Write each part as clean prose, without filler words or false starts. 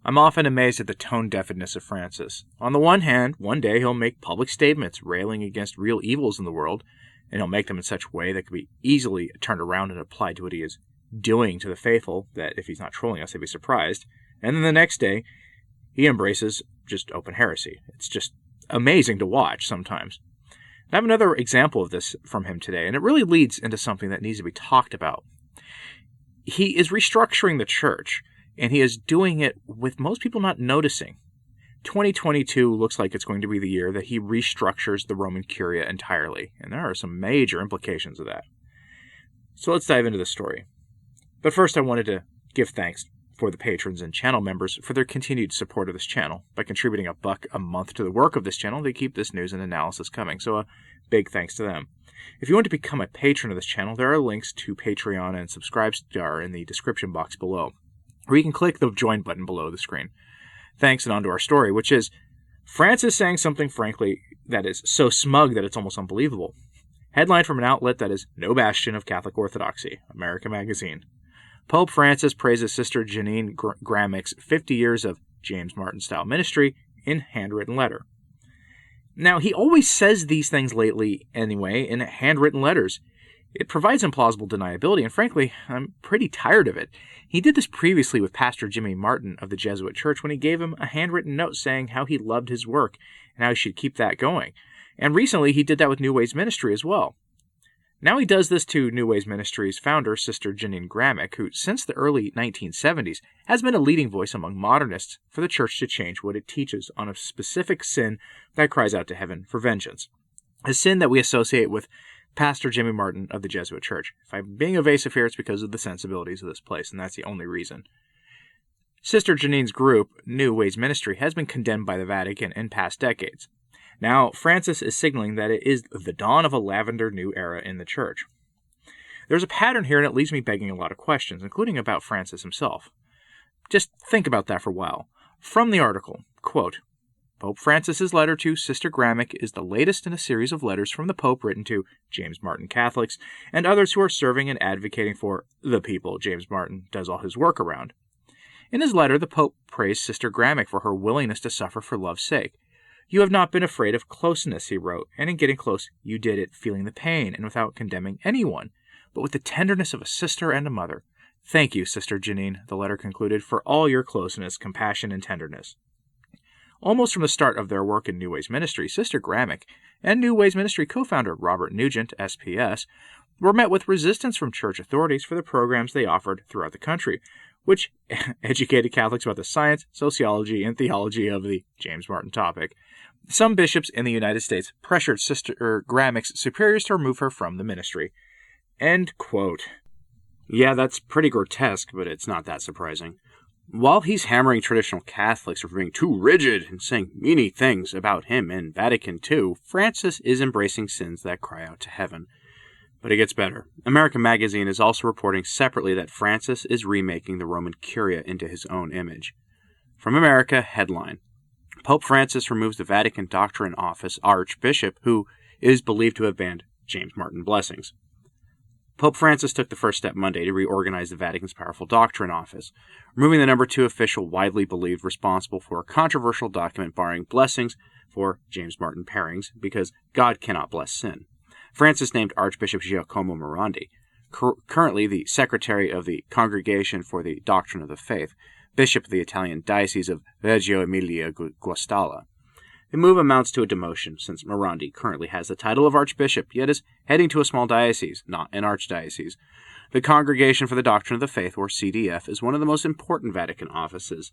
I'm often amazed at the tone-deafness of Francis. On the one hand, one day he'll make public statements railing against real evils in the world, and he'll make them in such a way that can be easily turned around and applied to what he is doing to the faithful, that if he's not trolling us, they'd be surprised. And then the next day, he embraces just open heresy. It's just amazing to watch sometimes. I have another example of this from him today, and it really leads into something that needs to be talked about. He is restructuring the church, and he is doing it with most people not noticing. 2022 looks like it's going to be the year that he restructures the Roman Curia entirely, and there are some major implications of that. So let's dive into the story. But first I wanted to give thanks for the patrons and channel members for their continued support of this channel. By contributing $1 a month to the work of this channel, they keep this news and analysis coming, so a big thanks to them. If you want to become a patron of this channel, there are links to Patreon and Subscribestar in the description box below, or you can click the join button below the screen. Thanks, and on to our story, which is Francis saying something, frankly, that is so smug that it's almost unbelievable. Headline from an outlet that is no bastion of Catholic orthodoxy, America Magazine. Pope Francis praises Sister Janine Gramick's 50 years of James Martin-style ministry in handwritten letter. Now, he always says these things lately anyway in handwritten letters. It provides implausible deniability, and frankly, I'm pretty tired of it. He did this previously with Pastor Jimmy Martin of the Jesuit Church when he gave him a handwritten note saying how he loved his work and how he should keep that going. And recently, he did that with New Ways Ministry as well. Now he does this to New Ways Ministry's founder, Sister Janine Gramick, who, since the early 1970s, has been a leading voice among modernists for the church to change what it teaches on a specific sin that cries out to heaven for vengeance. A sin that we associate with Pastor Jimmy Martin of the Jesuit Church. If I'm being evasive here, it's because of the sensibilities of this place, and that's the only reason. Sister Janine's group, New Ways Ministry, has been condemned by the Vatican in past decades. Now, Francis is signaling that it is the dawn of a lavender new era in the church. There's a pattern here, and it leaves me begging a lot of questions, including about Francis himself. Just think about that for a while. From the article, quote, Pope Francis's letter to Sister Gramick is the latest in a series of letters from the Pope written to James Martin Catholics and others who are serving and advocating for the people James Martin does all his work around. In his letter, the Pope praised Sister Gramick for her willingness to suffer for love's sake. You have not been afraid of closeness, he wrote, and in getting close, you did it feeling the pain and without condemning anyone, but with the tenderness of a sister and a mother. Thank you, Sister Janine, the letter concluded, for all your closeness, compassion, and tenderness. Almost from the start of their work in New Ways Ministry, Sister Gramick and New Ways Ministry co-founder Robert Nugent, SPS, were met with resistance from church authorities for the programs they offered throughout the country, which educated Catholics about the science, sociology, and theology of the James Martin topic. Some bishops in the United States pressured Sister Gramick's superiors to remove her from the ministry. End quote. Yeah, that's pretty grotesque, but it's not that surprising. While he's hammering traditional Catholics for being too rigid and saying meany things about him in Vatican II, Francis is embracing sins that cry out to heaven. But it gets better. America Magazine is also reporting separately that Francis is remaking the Roman Curia into his own image. From America, headline. Pope Francis removes the Vatican Doctrine Office Archbishop who is believed to have banned James Martin blessings. Pope Francis took the first step Monday to reorganize the Vatican's powerful Doctrine Office, removing the number 2 official widely believed responsible for a controversial document barring blessings for James Martin pairings because God cannot bless sin. Francis named Archbishop Giacomo Morandi, currently the secretary of the Congregation for the Doctrine of the Faith, bishop of the Italian Diocese of Reggio Emilia Guastalla. The move amounts to a demotion, since Morandi currently has the title of archbishop, yet is heading to a small diocese, not an archdiocese. The Congregation for the Doctrine of the Faith, or CDF, is one of the most important Vatican offices,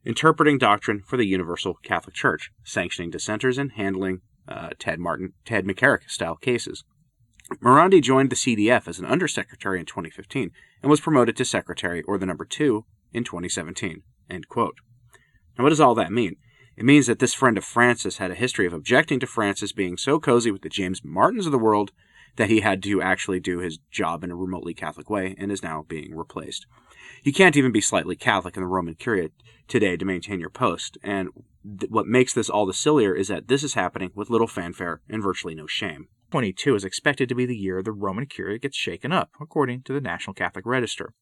interpreting doctrine for the Universal Catholic Church, sanctioning dissenters, and handling Ted McCarrick-style cases. Morandi joined the CDF as an undersecretary in 2015 and was promoted to secretary, or the number 2, in 2017. End quote. Now, what does all that mean? It means that this friend of Francis had a history of objecting to Francis being so cozy with the James Martins of the world that he had to actually do his job in a remotely Catholic way and is now being replaced. You can't even be slightly Catholic in the Roman Curia today to maintain your post, and what makes this all the sillier is that this is happening with little fanfare and virtually no shame. 2022 is expected to be the year the Roman Curia gets shaken up, according to the National Catholic Register.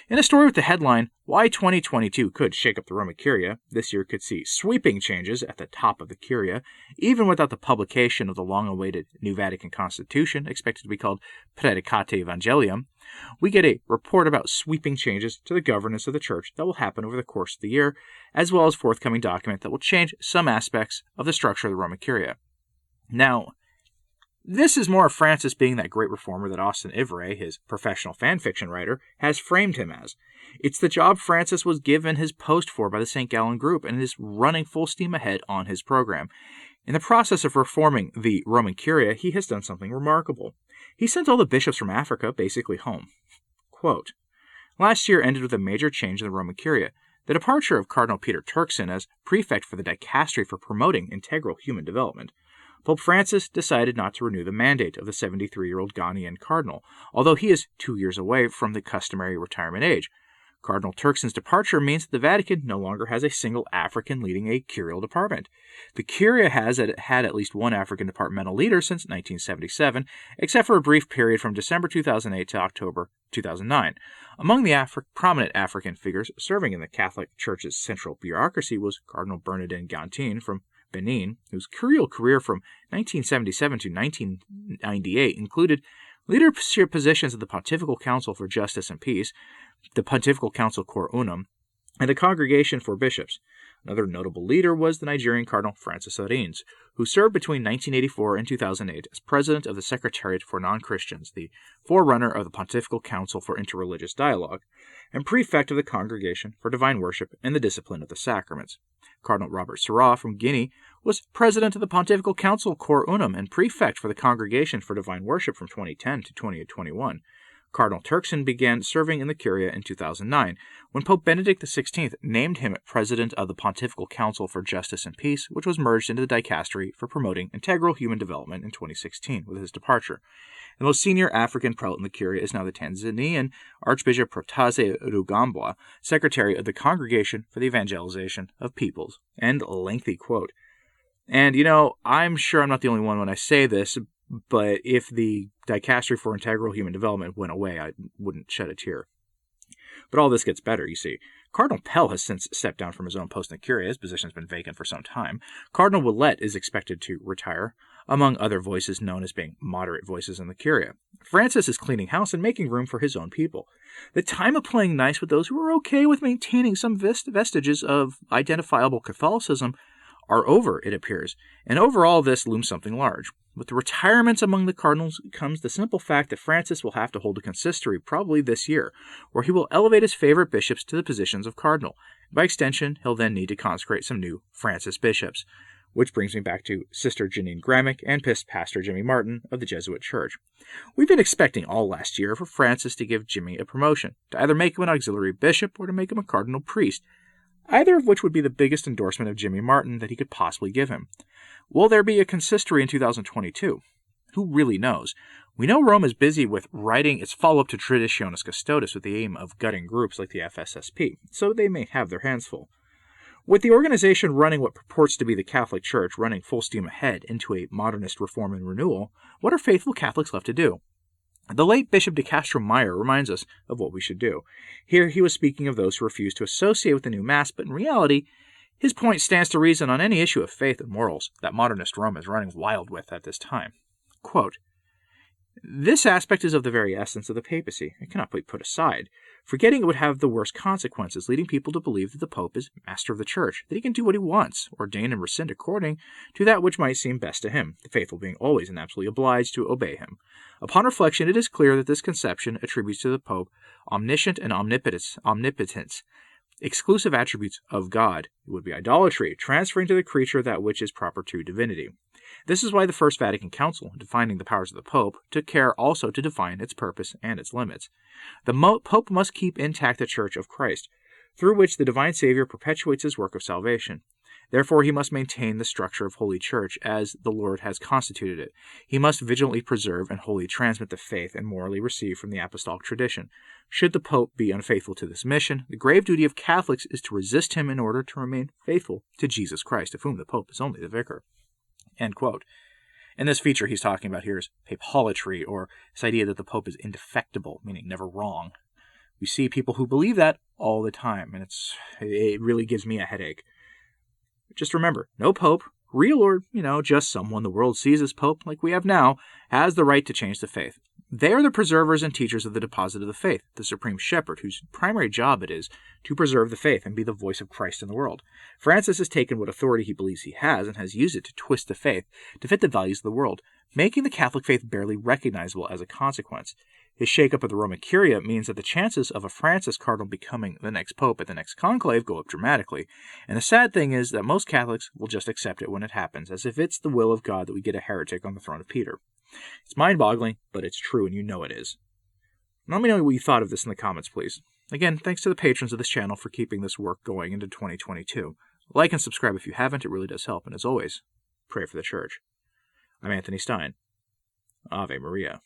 In a story with the headline, Why 2022 Could Shake Up the Roman Curia, this year could see sweeping changes at the top of the Curia, even without the publication of the long-awaited New Vatican Constitution, expected to be called Predicate Evangelium, we get a report about sweeping changes to the governance of the Church that will happen over the course of the year, as well as a forthcoming document that will change some aspects of the structure of the Roman Curia. Now, this is more of Francis being that great reformer that Austin Ivray, his professional fan fiction writer, has framed him as. It's the job Francis was given his post for by the St. Gallen Group and is running full steam ahead on his program. In the process of reforming the Roman Curia, he has done something remarkable. He sent all the bishops from Africa basically home. Quote, Last year ended with a major change in the Roman Curia, the departure of Cardinal Peter Turkson as prefect for the dicastery for promoting integral human development. Pope Francis decided not to renew the mandate of the 73-year-old Ghanaian cardinal, although he is 2 years away from the customary retirement age. Cardinal Turkson's departure means that the Vatican no longer has a single African leading a curial department. The Curia has had at least one African departmental leader since 1977, except for a brief period from December 2008 to October 2009. Among the prominent African figures serving in the Catholic Church's central bureaucracy was Cardinal Bernardin Gantin from Benin, whose curial career from 1977 to 1998 included leadership positions at the Pontifical Council for Justice and Peace, the Pontifical Council Cor Unum, and the Congregation for Bishops. Another notable leader was the Nigerian Cardinal Francis Arins, who served between 1984 and 2008 as president of the Secretariat for Non-Christians, the forerunner of the Pontifical Council for Interreligious Dialogue, and prefect of the Congregation for Divine Worship and the Discipline of the Sacraments. Cardinal Robert Sarah from Guinea was president of the Pontifical Council Cor Unum and prefect for the Congregation for Divine Worship from 2010 to 2021. Cardinal Turkson began serving in the Curia in 2009, when Pope Benedict XVI named him president of the Pontifical Council for Justice and Peace, which was merged into the Dicastery for Promoting Integral Human Development in 2016 with his departure. The most senior African prelate in the Curia is now the Tanzanian Archbishop Protaze Rugambwa, secretary of the Congregation for the Evangelization of Peoples. End lengthy quote. And, I'm sure I'm not the only one when I say this, but if the Dicastery for Integral Human Development went away, I wouldn't shed a tear. But all this gets better, you see. Cardinal Pell has since stepped down from his own post in the Curia. His position has been vacant for some time. Cardinal Willett is expected to retire, among other voices known as being moderate voices in the Curia. Francis is cleaning house and making room for his own people. The time of playing nice with those who are okay with maintaining some vestiges of identifiable Catholicism are over, it appears, and over all this looms something large. With the retirements among the cardinals comes the simple fact that Francis will have to hold a consistory probably this year, where he will elevate his favorite bishops to the positions of cardinal. By extension, he'll then need to consecrate some new Francis bishops. Which brings me back to Sister Janine Gramick and Pastor Jimmy Martin of the Jesuit Church. We've been expecting all last year for Francis to give Jimmy a promotion, to either make him an auxiliary bishop or to make him a cardinal priest, either of which would be the biggest endorsement of Jimmy Martin that he could possibly give him. Will there be a consistory in 2022? Who really knows? We know Rome is busy with writing its follow-up to Traditionis Custodes with the aim of gutting groups like the FSSP, so they may have their hands full. With the organization running what purports to be the Catholic Church running full steam ahead into a modernist reform and renewal, what are faithful Catholics left to do? The late Bishop de Castro Meyer reminds us of what we should do. Here he was speaking of those who refuse to associate with the new Mass, but in reality, his point stands to reason on any issue of faith and morals that modernist Rome is running wild with at this time. Quote, This aspect is of the very essence of the papacy. It cannot be put aside. Forgetting it would have the worst consequences, leading people to believe that the Pope is master of the Church, that he can do what he wants, ordain and rescind according to that which might seem best to him, the faithful being always and absolutely obliged to obey him. Upon reflection, it is clear that this conception attributes to the Pope omniscient and omnipotence, exclusive attributes of God. It would be idolatry, transferring to the creature that which is proper to divinity. This is why the First Vatican Council, defining the powers of the Pope, took care also to define its purpose and its limits. The Pope must keep intact the Church of Christ, through which the divine Savior perpetuates his work of salvation. Therefore, he must maintain the structure of Holy Church as the Lord has constituted it. He must vigilantly preserve and wholly transmit the faith and morally receive from the apostolic tradition. Should the Pope be unfaithful to this mission, the grave duty of Catholics is to resist him in order to remain faithful to Jesus Christ, of whom the Pope is only the vicar. End quote. And this feature he's talking about here is papolatry, or this idea that the Pope is indefectible, meaning never wrong. We see people who believe that all the time, and it really gives me a headache. Just remember, no pope, real or, just someone the world sees as pope like we have now, has the right to change the faith. They are the preservers and teachers of the deposit of the faith, the supreme shepherd, whose primary job it is to preserve the faith and be the voice of Christ in the world. Francis has taken what authority he believes he has and has used it to twist the faith to fit the values of the world, making the Catholic faith barely recognizable as a consequence. His shakeup of the Roman Curia means that the chances of a Francis cardinal becoming the next pope at the next conclave go up dramatically, and the sad thing is that most Catholics will just accept it when it happens, as if it's the will of God that we get a heretic on the throne of Peter. It's mind-boggling, but it's true, and you know it is. Let me know what you thought of this in the comments, please. Again, thanks to the patrons of this channel for keeping this work going into 2022. Like and subscribe if you haven't, it really does help, and as always, pray for the Church. I'm Anthony Stine. Ave Maria.